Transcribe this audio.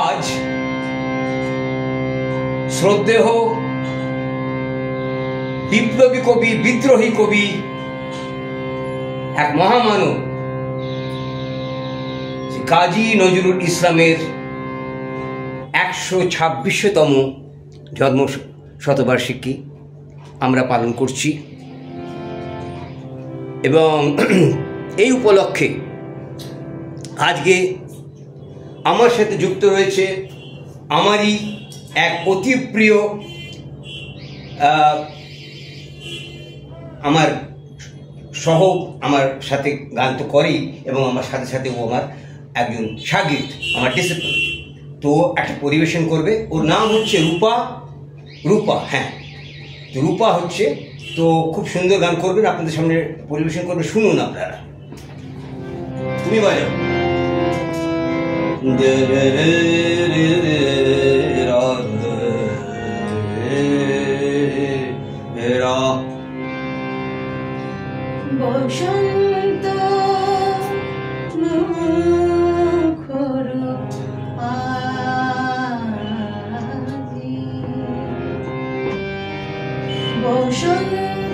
आज শ্রদ্ধেয় বিপ্লবী কবি, বিদ্রোহী কবি, এক মহামানব কাজী নজরুল ইসলামের 126তম জন্ম শতবার্ষিকী আমরা পালন করছি এবং এই উপলক্ষে আজকে আমার সাথে যুক্ত রয়েছে আমারই এক অতি প্রিয় আমার আমার সাথে গান তো করেই এবং আমার সাথে সাথে ও আমার একজন শাগির্দ, আমার ডিসিপল। তো একটা পরিবেশন করবে, ওর নাম হচ্ছে রূপা। হ্যাঁ, তো রূপা হচ্ছে, তো খুব সুন্দর গান করবেন, আপনাদের সামনে পরিবেশন করবে, শুনুন আপনারা। তুমি বাজাও। বসন্ত মুখর আজি, বসন্ত